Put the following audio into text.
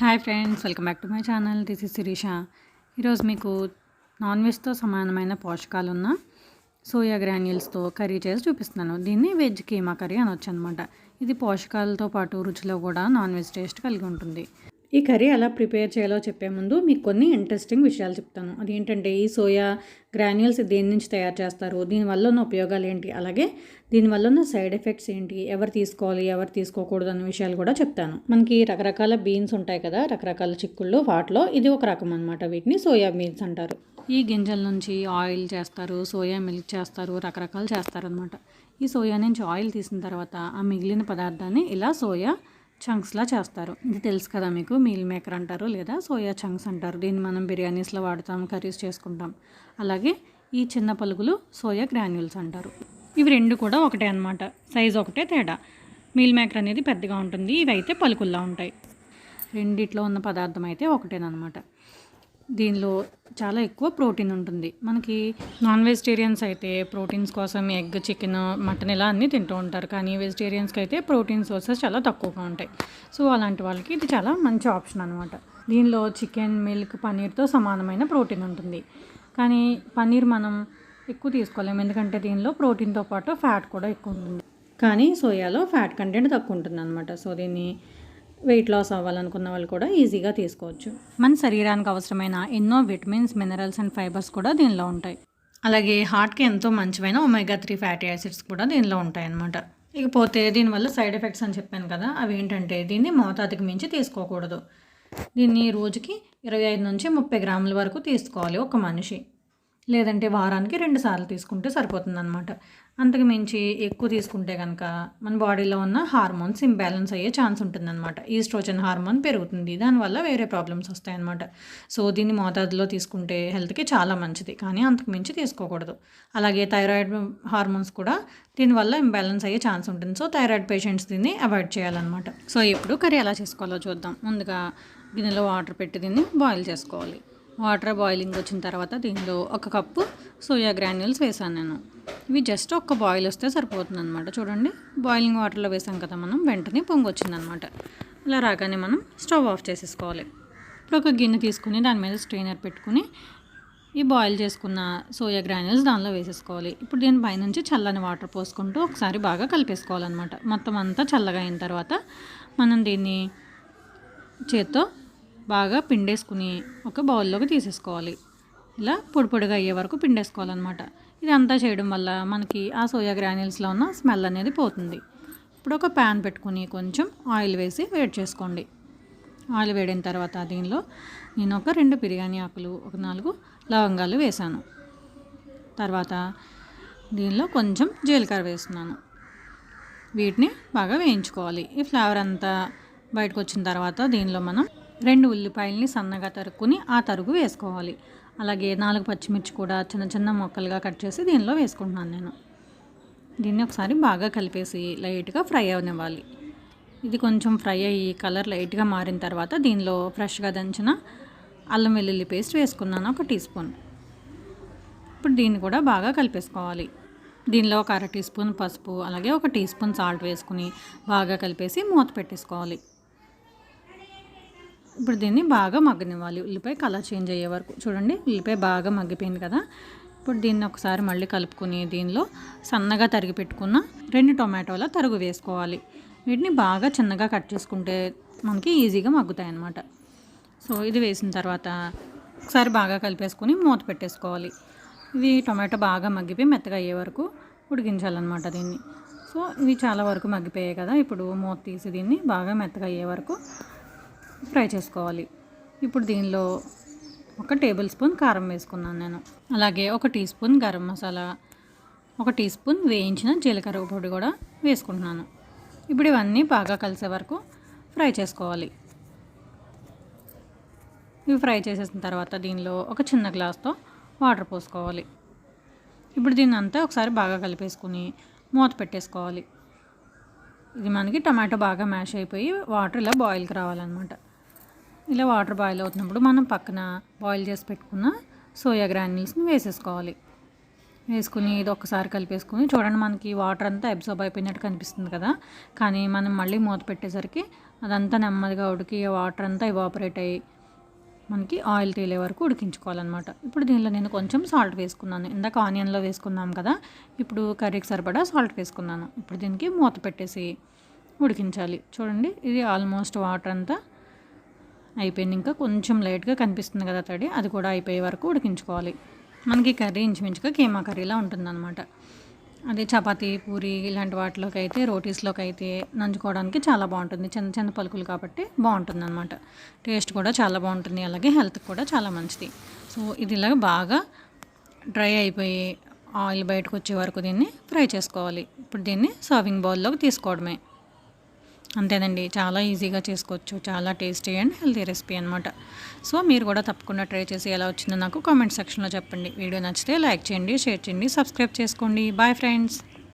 Hi friends, welcome back to my channel. This is Sirisha. ఈరోజు మీకు non వెజ్తో సమానమైన పోషకాలు ఉన్న సోయా గ్రాన్యూల్స్తో కర్రీ చేసి చూపిస్తున్నాను. దీన్ని వెజ్ కీమా కర్రీ అనొచ్చు అనమాట. ఇది పోషకాలతో పాటు రుచిలో కూడా నాన్ వెజ్ టేస్ట్ కలిగి ఉంటుంది. ఈ కర్రీ ఎలా ప్రిపేర్ చేయాలో చెప్పే ముందు మీకు కొన్ని ఇంట్రెస్టింగ్ విషయాలు చెప్తాను. అదేంటంటే ఈ సోయా గ్రాన్యూల్స్ దేని నుంచి తయారు చేస్తారు, దీనివల్ల ఉన్న ఉపయోగాలు ఏంటి, అలాగే దీనివల్ల ఉన్న సైడ్ ఎఫెక్ట్స్ ఏంటి, ఎవరు తీసుకోవాలి ఎవరు తీసుకోకూడదు అనే విషయాలు కూడా చెప్తాను. మనకి రకరకాల బీన్స్ ఉంటాయి కదా, రకరకాల చిక్కుళ్ళు, వాటిలో ఇది ఒక రకం అనమాట. వీటిని సోయా బీన్స్ అంటారు. ఈ గింజల నుంచి ఆయిల్ చేస్తారు, సోయా మిల్క్ చేస్తారు, రకరకాలు చేస్తారనమాట. ఈ సోయా నుంచి ఆయిల్ తీసిన తర్వాత ఆ మిగిలిన పదార్థాన్ని ఇలా సోయా చంక్స్లా చేస్తారు. ఇది తెలుసు కదా మీకు, మీల్ మేకర్ అంటారు లేదా సోయా చంక్స్ అంటారు. దీన్ని మనం బిర్యానీస్లో వాడతాం, కర్రీస్ చేసుకుంటాం. అలాగే ఈ చిన్న పలుకులు సోయా గ్రాన్యూల్స్ అంటారు. ఇవి రెండు కూడా ఒకటే అనమాట, సైజ్ ఒకటే తేడా. మీల్ మేకర్ అనేది పెద్దగా ఉంటుంది, ఇవి అయితే పలుకుల్లా ఉంటాయి. రెండిట్లో ఉన్న పదార్థం అయితే ఒకటేనమాట. దీనిలో చాలా ఎక్కువ ప్రోటీన్ ఉంటుంది. మనకి నాన్ వెజిటేరియన్స్ అయితే ప్రోటీన్స్ కోసం ఎగ్, చికెన్, మటన్ ఇలా అన్నీ తింటూ ఉంటారు. కానీ వెజిటేరియన్స్కి అయితే ప్రోటీన్ సోర్సెస్ చాలా తక్కువగా ఉంటాయి. సో అలాంటి వాళ్ళకి ఇది చాలా మంచి ఆప్షన్ అనమాట. దీనిలో చికెన్, మిల్క్, పన్నీర్తో సమానమైన ప్రోటీన్ ఉంటుంది. కానీ పన్నీర్ మనం ఎక్కువ తీసుకోలేము, ఎందుకంటే దీనిలో ప్రోటీన్తో పాటు ఫ్యాట్ కూడా ఎక్కువ ఉంటుంది. కానీ సోయాలో ఫ్యాట్ కంటెంట్ తక్కువ ఉంటుంది అనమాట. సో దీన్ని వెయిట్ లాస్ అవ్వాలనుకున్న వాళ్ళు కూడా ఈజీగా తీసుకోవచ్చు. మన శరీరానికి అవసరమైన ఎన్నో విటమిన్స్, మినరల్స్ అండ్ ఫైబర్స్ కూడా దీనిలో ఉంటాయి. అలాగే హార్ట్కి ఎంతో మంచివైన omega-3 ఫ్యాటీ యాసిడ్స్ కూడా దీనిలో ఉంటాయి అన్నమాట. ఇకపోతే దీనివల్ల సైడ్ ఎఫెక్ట్స్ అని చెప్పాను కదా, అవి ఏంటంటే దీన్ని మోతాదుకి మించి తీసుకోకూడదు. దీన్ని రోజుకి 25 నుంచి 30 గ్రాముల వరకు తీసుకోవాలి ఒక మనిషి. లేదంటే వారానికి 2 సార్లు తీసుకుంటే సరిపోతుందన్నమాట. అంతకు మించి ఎక్కువ తీసుకుంటే కనుక మన బాడీలో ఉన్న హార్మోన్స్ ఇంబ్యాలెన్స్ అయ్యే ఛాన్స్ ఉంటుందన్నమాట. ఈస్ట్రోజన్ హార్మోన్ పెరుగుతుంది, దానివల్ల వేరే ప్రాబ్లమ్స్ వస్తాయన్నమాట. సో దీన్ని మోతాదులో తీసుకుంటే హెల్త్కి చాలా మంచిది, కానీ అంతకు మించి తీసుకోకూడదు. అలాగే థైరాయిడ్ హార్మోన్స్ కూడా దీనివల్ల ఇంబ్యాలెన్స్ అయ్యే ఛాన్స్ ఉంటుంది. సో థైరాయిడ్ పేషెంట్స్ దీన్ని అవాయిడ్ చేయాలన్నమాట. సో ఇప్పుడు కర్రీ ఎలా చేసుకోవాలో చూద్దాం. ముందుగా గిన్నెలో వాటర్ పెట్టి దీన్ని బాయిల్ చేసుకోవాలి. వాటర్ బాయిలింగ్ వచ్చిన తర్వాత దీనిలో 1 కప్పు సోయా గ్రాన్యూల్స్ వేసాను నేను. ఇవి జస్ట్ ఒక్క బాయిల్ వస్తే సరిపోతుంది అనమాట. చూడండి, బాయిలింగ్ వాటర్లో వేసాం కదా మనం, వెంటనే పొంగు వచ్చిందనమాట. ఇలా రాగానే మనం స్టవ్ ఆఫ్ చేసేసుకోవాలి. ఇప్పుడు ఒక గిన్నె తీసుకుని దాని మీద స్ట్రెయినర్ పెట్టుకుని ఈ బాయిల్ చేసుకున్న సోయా గ్రాన్యూల్స్ దానిలో వేసేసుకోవాలి. ఇప్పుడు దీని పైనుంచి చల్లని వాటర్ పోసుకుంటూ ఒకసారి బాగా కలిపేసుకోవాలన్నమాట. మొత్తం అంతా చల్లగా అయిన తర్వాత మనం దీన్ని చేత్తో బాగా పిండేసుకుని ఒక బౌల్లోకి తీసేసుకోవాలి. ఇలా పొడి పొడిగా అయ్యే వరకు పిండేసుకోవాలన్నమాట. ఇదంతా చేయడం వల్ల మనకి ఆ సోయా గ్రాన్యూల్స్లో ఉన్న స్మెల్ అనేది పోతుంది. ఇప్పుడు ఒక ప్యాన్ పెట్టుకుని కొంచెం ఆయిల్ వేసి వేడి చేసుకోండి. ఆయిల్ వేడిన తర్వాత దీనిలో నేను ఒక 2 బిర్యానీ ఆకులు, ఒక 4 లవంగాలు వేసాను. తర్వాత దీనిలో కొంచెం జీలకర్ర వేస్తున్నాను. వీటిని బాగా వేయించుకోవాలి. ఈ ఫ్లేవర్ అంతా బయటకు వచ్చిన తర్వాత దీనిలో మనం 2 ఉల్లిపాయలని సన్నగా తరుక్కుని ఆ తరుగు వేసుకోవాలి. అలాగే 4 పచ్చిమిర్చి కూడా చిన్న చిన్న ముక్కలుగా కట్ చేసి దీనిలో వేసుకుంటున్నాను నేను. దీన్ని ఒకసారి బాగా కలిపేసి లైట్గా ఫ్రై అవనివ్వాలి. ఇది కొంచెం ఫ్రై అయ్యి కలర్ లైట్గా మారిన తర్వాత దీనిలో ఫ్రెష్గా దంచిన అల్లం వెల్లుల్లి పేస్ట్ వేసుకున్నాను, 1 టీ స్పూన్. ఇప్పుడు దీన్ని కూడా బాగా కలిపేసుకోవాలి. దీనిలో ఒక 1/2 టీ స్పూన్ పసుపు, అలాగే 1 టీ స్పూన్ సాల్ట్ వేసుకుని బాగా కలిపేసి మూత పెట్టేసుకోవాలి. ఇప్పుడు దీన్ని బాగా మగ్గనివ్వాలి, ఉల్లిపాయ కలర్ చేంజ్ అయ్యే వరకు. చూడండి, ఉల్లిపాయ బాగా మగ్గిపోయింది కదా. ఇప్పుడు దీన్ని ఒకసారి మళ్ళీ కలుపుకొని దీనిలో సన్నగా తరిగి పెట్టుకున్న 2 టొమాటోల తరుగు వేసుకోవాలి. వీటిని బాగా చిన్నగా కట్ చేసుకుంటే మనకి ఈజీగా మగ్గుతాయి అన్నమాట. సో ఇది వేసిన తర్వాత ఒకసారి బాగా కలిపేసుకొని మూత పెట్టేసుకోవాలి. ఇవి టొమాటో బాగా మగ్గిపోయి మెత్తగా అయ్యే వరకు ఉడికించాలన్నమాట దీన్ని. సో ఇవి చాలా వరకు మగ్గిపోయాయి కదా. ఇప్పుడు మూత తీసి దీన్ని బాగా మెత్తగా అయ్యే వరకు ఫ్రై చేసుకోవాలి. ఇప్పుడు దీనిలో 1 టేబుల్ స్పూన్ కారం వేసుకున్నాను నేను. అలాగే 1 teaspoon garam masala, 1 teaspoon వేయించిన జీలకర్ర పొడి కూడా వేసుకుంటున్నాను. ఇప్పుడు ఇవన్నీ బాగా కలిసే వరకు ఫ్రై చేసుకోవాలి. ఇవి ఫ్రై చేసేసిన తర్వాత దీనిలో ఒక చిన్న గ్లాస్తో వాటర్ పోసుకోవాలి. ఇప్పుడు దీన్ని అంతా ఒకసారి బాగా కలిపేసుకుని మూత పెట్టేసుకోవాలి. ఇది మనకి టమాటో బాగా మ్యాష్ అయిపోయి వాటర్ ఇలా బాయిల్కి రావాలన్నమాట. ఇలా వాటర్ బాయిల్ అవుతున్నప్పుడు మనం పక్కన బాయిల్ చేసి పెట్టుకున్న సోయా గ్రాన్యూల్స్ని వేసేసుకోవాలి. వేసుకుని ఇది ఒకసారి కలిపేసుకుని చూడండి, మనకి వాటర్ అంతా అబ్జార్బ్ అయిపోయినట్టు కనిపిస్తుంది కదా. కానీ మనం మళ్ళీ మూత పెట్టేసరికి అదంతా నెమ్మదిగా ఉడికి వాటర్ అంతా ఎవాపరేట్ అయ్యి మనకి ఆయిల్ తేలే వరకు ఉడికించుకోవాలన్నమాట. ఇప్పుడు దీనిలో నేను కొంచెం సాల్ట్ వేసుకున్నాను. ఇందాక ఆనియన్లో వేసుకున్నాం కదా, ఇప్పుడు కర్రీకి సరిపడా సాల్ట్ వేసుకున్నాను. ఇప్పుడు దీనికి మూత పెట్టేసి ఉడికించాలి. చూడండి, ఇది ఆల్మోస్ట్ వాటర్ అంతా అయిపోయింది. ఇంకా కొంచెం లైట్గా కనిపిస్తుంది కదా తడి, అది కూడా అయిపోయే వరకు ఉడికించుకోవాలి. మనకి కర్రీ ఇంచుమించుగా కీమా కర్రీలా ఉంటుందన్నమాట. అది చపాతీ, పూరి ఇలాంటి వాటిలోకి అయితే, రోటీస్లోకి అయితే నంచుకోవడానికి చాలా బాగుంటుంది. చిన్న చిన్న పలుకులు కాబట్టి బాగుంటుంది అనమాట. టేస్ట్ కూడా చాలా బాగుంటుంది, అలాగే హెల్త్కి కూడా చాలా మంచిది. సో ఇది ఇలాగ బాగా డ్రై అయిపోయి ఆయిల్ బయటకు వచ్చే వరకు దీన్ని ఫ్రై చేసుకోవాలి. ఇప్పుడు దీన్ని సర్వింగ్ బౌల్లోకి తీసుకోవడమే. అంతేనండి, చాలా ఈజీగా చేసుకోవచ్చు. చాలా టేస్టీ అండ్ హెల్తీ రెసిపీ అనమాట. సో మీరు కూడా తప్పకుండా ట్రై చేసి ఎలా వచ్చిందో నాకు కామెంట్ సెక్షన్లో చెప్పండి. వీడియో నచ్చితే లైక్ చేయండి, షేర్ చేయండి, సబ్స్క్రైబ్ చేసుకోండి. Bye friends.